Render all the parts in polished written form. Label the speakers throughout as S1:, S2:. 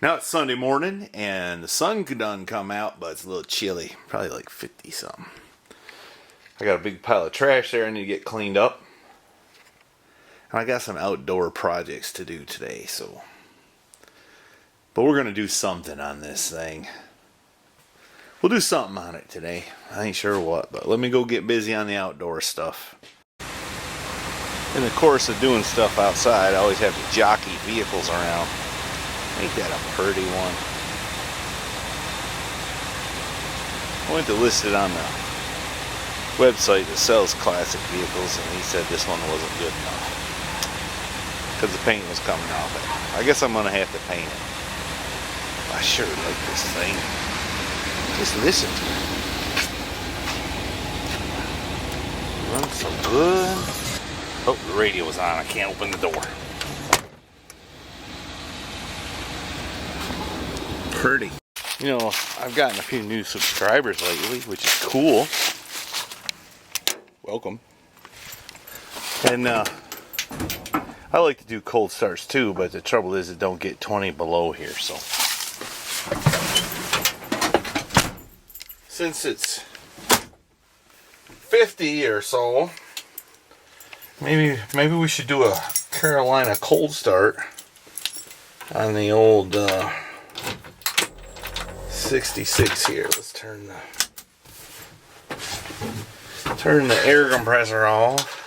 S1: Now it's Sunday morning and the sun done come out, but it's a little chilly. Probably like 50 something. I got a big pile of trash there I need to get cleaned up. And I got some outdoor projects to do today, so. But we're going to do something on this thing. We'll do something on it today. I ain't sure what, but let me go get busy on the outdoor stuff. In the course of doing stuff outside, I always have to jockey vehicles around. Ain't that a pretty one? I went to list it on the website that sells classic vehicles, and he said this one wasn't good enough because the paint was coming off it. I guess I'm gonna have to paint it. I sure like this thing. Just listen to it. Runs so good. Oh, the radio was on. I can't open the door. Pretty. You know, I've gotten a few new subscribers lately, which is cool. Welcome. And I like to do cold starts too, but the trouble is it don't get 20 below here, so. Since it's 50 or so, maybe we should do a Carolina cold start on the old 66 here. Let's turn the air compressor off.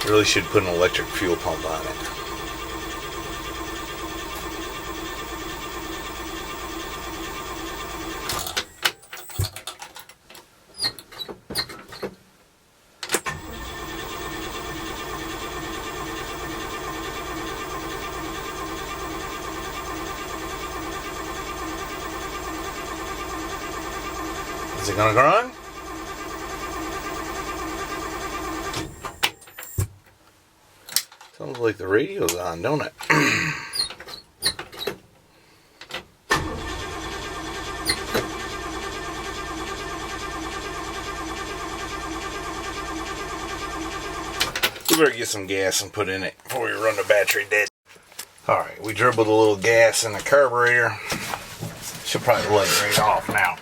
S1: Really should put an electric fuel pump on it. Is it gonna run? Sounds like the radio's on, don't it? We better get some gas and put in it before we run the battery dead. Alright, we dribbled a little gas in the carburetor. Should probably let it right off now.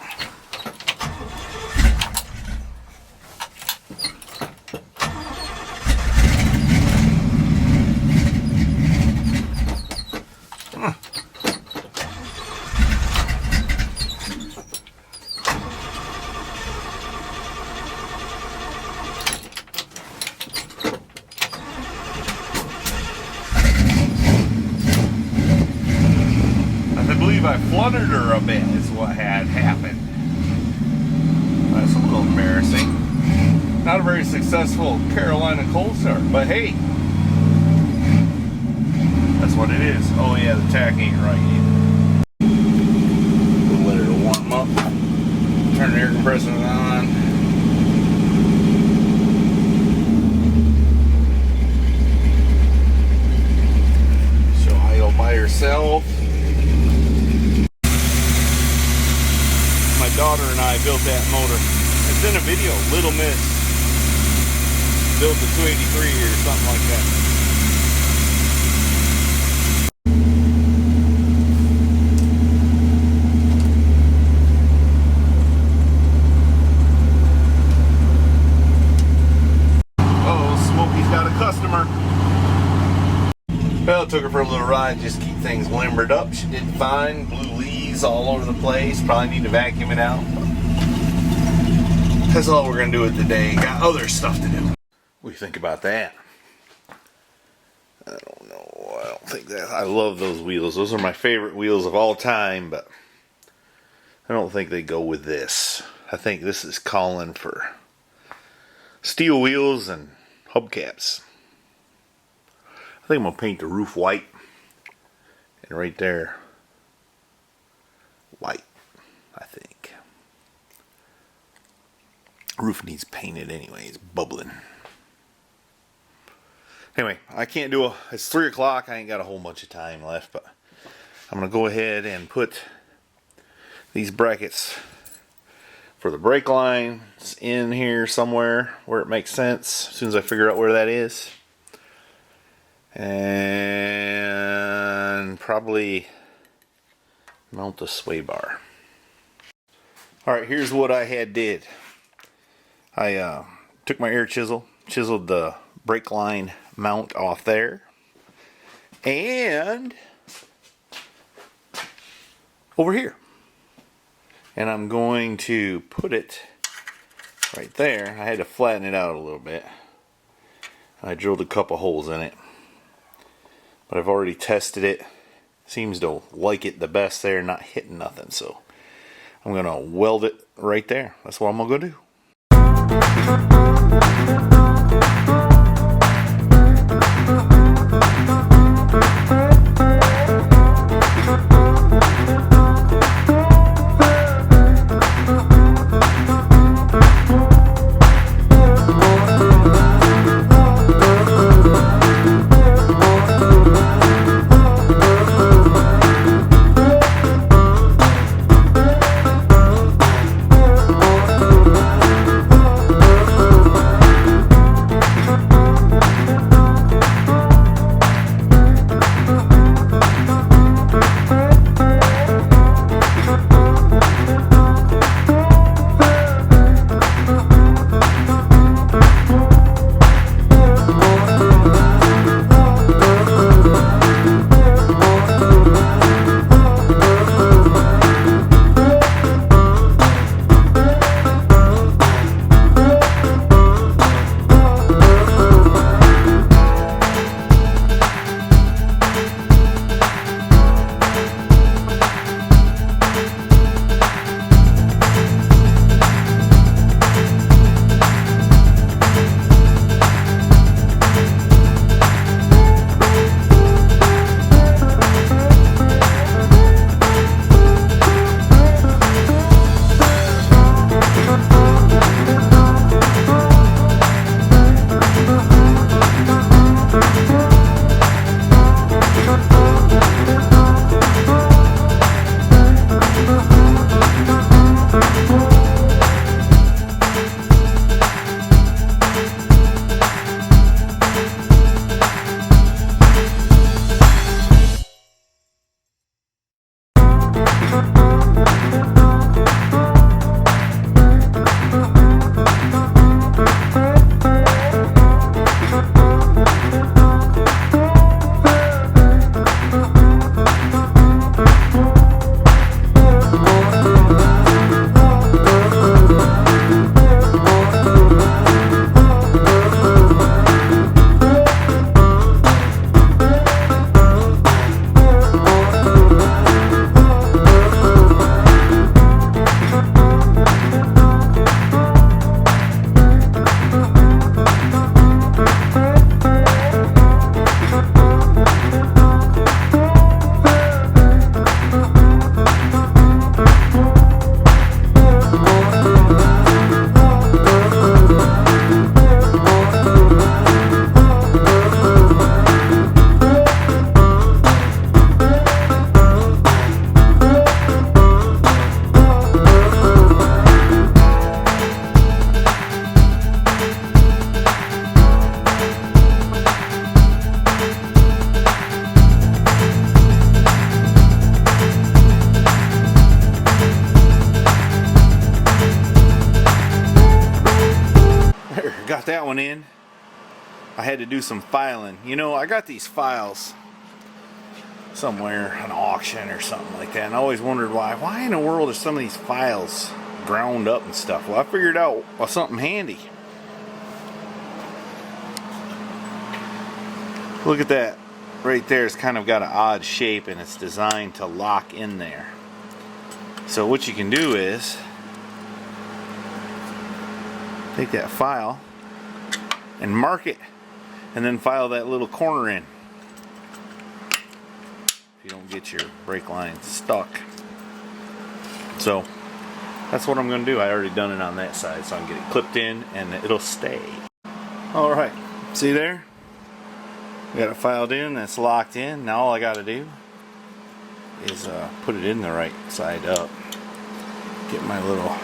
S1: I fluttered her a bit is what had happened. That's a little embarrassing. Not a very successful Carolina cold start, but hey, that's what it is. Oh yeah, the tack ain't right either. We'll let it warm up. Turn the air compressor on. She'll idle by herself. My daughter and I built that motor. It's in a video, Little Miss built the 283 or something like that. Uh-oh, Smokey's got a customer. Well, took her for a little ride, just keep things limbered up. She did fine. Blue leaves all over the place. Probably need to vacuum it out. That's all we're going to do with today. Got other stuff to do. What do you think about that? I don't know. I don't think that. I love those wheels. Those are my favorite wheels of all time, but I don't think they go with this. I think this is calling for steel wheels and hubcaps. I think I'm going to paint the roof white. And right there, white, I think. Roof needs painted anyway. It's bubbling. Anyway, I can't do it's 3 o'clock. I ain't got a whole bunch of time left, but I'm going to go ahead and put these brackets for the brake line. It's in here somewhere where it makes sense as soon as I figure out where that is. And probably mount the sway bar. Alright, here's what I did. I took my air chisel, chiseled the brake line mount off there, and over here. And I'm going to put it right there. I had to flatten it out a little bit. I drilled a couple holes in it. But I've already tested it. Seems to like it the best there, not hitting nothing. So I'm going to weld it right there. That's what I'm going to do. Got that one in. I had to do some filing. You know, I got these files somewhere, an auction or something like that, and I always wondered why in the world are some of these files ground up and stuff. Well, I figured out something handy. Look at that right there. It's kind of got an odd shape and it's designed to lock in there. So what you can do is take that file and mark it, and then file that little corner in if you don't get your brake line stuck. So that's what I'm going to do. I already done it on that side, so I can get it clipped in and it'll stay. Alright, see there? We got it filed in, that's locked in. Now all I got to do is put it in the right side up. Get my little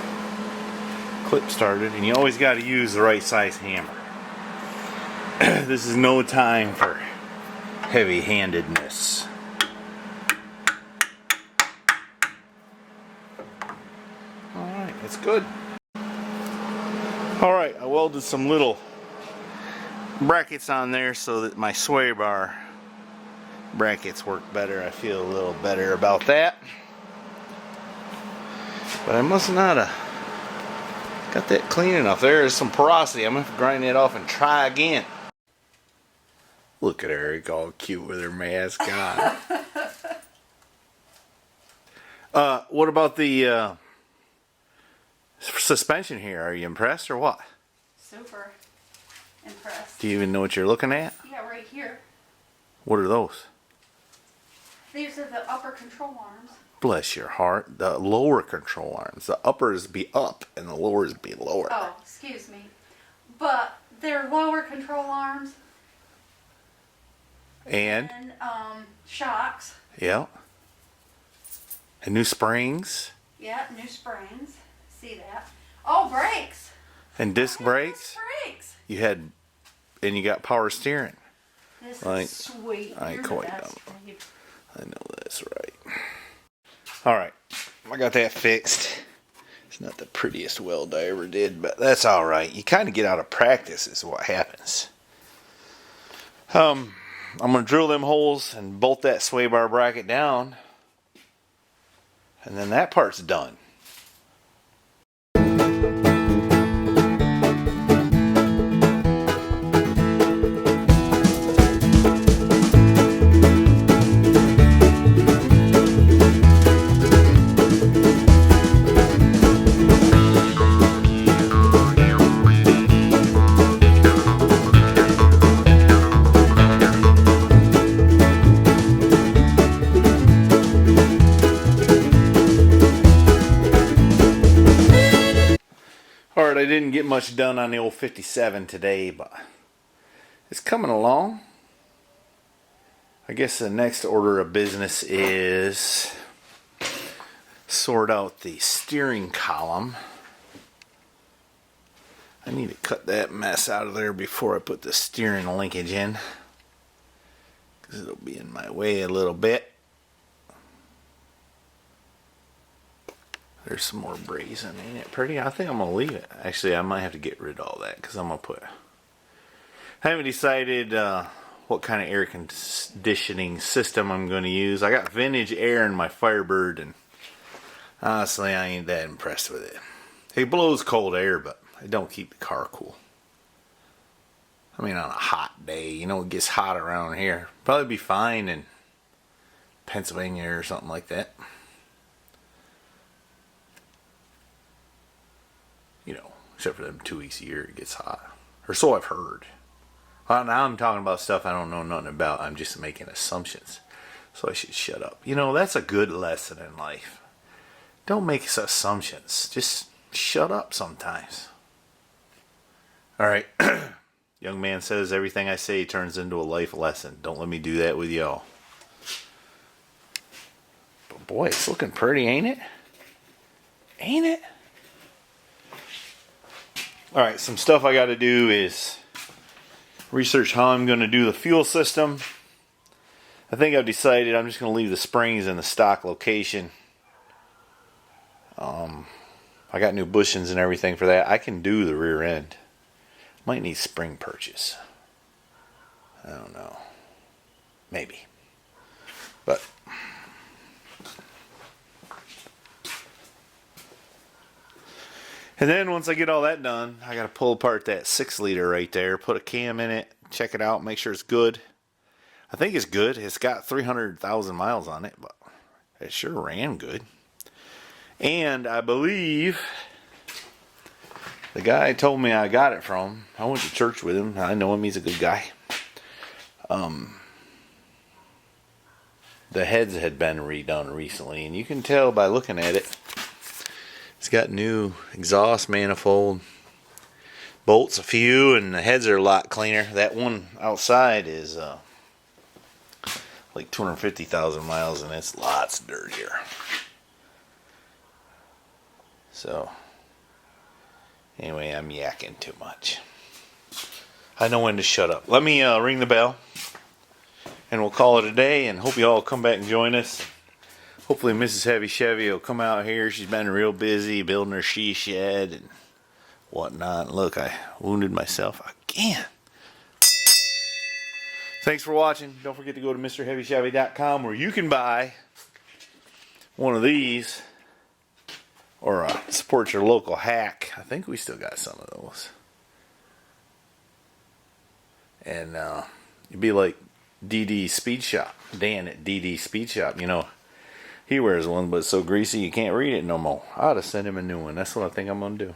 S1: clip started, and you always got to use the right size hammer. This is no time for heavy-handedness. Alright, it's good. Alright, I welded some little brackets on there so that my sway bar brackets work better. I feel a little better about that. But I must not have got that clean enough. There is some porosity. I'm going to have to grind that off and try again. Look at Eric all cute with her mask on. What about the suspension here? Are you impressed or what?
S2: Super impressed.
S1: Do you even know what you're looking at?
S2: Yeah, right here.
S1: What are those?
S2: These are the upper control arms.
S1: Bless your heart. The lower control arms. The uppers be up and the lowers be lower.
S2: Oh, excuse me. But they're lower control arms.
S1: And
S2: shocks.
S1: Yeah. And new springs.
S2: Yeah, new springs. See that? Oh, brakes.
S1: And disc brakes.
S2: Brakes.
S1: You had, and you got power steering.
S2: This
S1: Like,
S2: is sweet.
S1: I
S2: You're the
S1: quite
S2: best,
S1: don't.
S2: babe.
S1: I know that's right. Alright. I got that fixed. It's not the prettiest weld I ever did, but that's alright. You kind of get out of practice is what happens. I'm going to drill them holes and bolt that sway bar bracket down. And then that part's done. Alright, I didn't get much done on the old 57 today, but it's coming along. I guess the next order of business is sort out the steering column. I need to cut that mess out of there before I put the steering linkage in, because it'll be in my way a little bit. There's some more brazen, ain't it pretty? I think I'm going to leave it. Actually, I might have to get rid of all that because I'm going to put... I haven't decided what kind of air conditioning system I'm going to use. I got vintage air in my Firebird, and honestly, I ain't that impressed with it. It blows cold air, but it don't keep the car cool. I mean, on a hot day, you know, it gets hot around here. Probably be fine in Pennsylvania or something like that. You know, except for them 2 weeks a year it gets hot. Or so I've heard. Well, now I'm talking about stuff I don't know nothing about. I'm just making assumptions. So I should shut up. You know, that's a good lesson in life. Don't make assumptions. Just shut up sometimes. Alright. Young man says everything I say turns into a life lesson. Don't let me do that with y'all. But boy, it's looking pretty, ain't it? Ain't it? Alright, some stuff I got to do is research how I'm going to do the fuel system. I think I've decided I'm just going to leave the springs in the stock location. I got new bushings and everything for that. I can do the rear end. Might need spring purchase. I don't know. Maybe. But and then once I get all that done, I got to pull apart that 6-liter right there, put a cam in it, check it out, make sure it's good. I think it's good. It's got 300,000 miles on it, but it sure ran good. And I believe the guy told me I got it from, I went to church with him. I know him. He's a good guy. The heads had been redone recently, and you can tell by looking at it. It's got new exhaust manifold, bolts a few, and the heads are a lot cleaner. That one outside is like 250,000 miles, and it's lots dirtier. So Anyway, I'm yakking too much. I know when to shut up. Let me ring the bell, and we'll call it a day, and hope you all come back and join us. Hopefully Mrs. Heavy Chevy will come out here. She's been real busy building her she shed and whatnot. Look, I wounded myself again. Thanks for watching. Don't forget to go to MrHeavyChevy.com where you can buy one of these or support your local hack. I think we still got some of those. And you'd be like DD Speed Shop, Dan at DD Speed Shop. You know, he wears one, but it's so greasy you can't read it no more. I ought to send him a new one. That's what I think I'm going to do.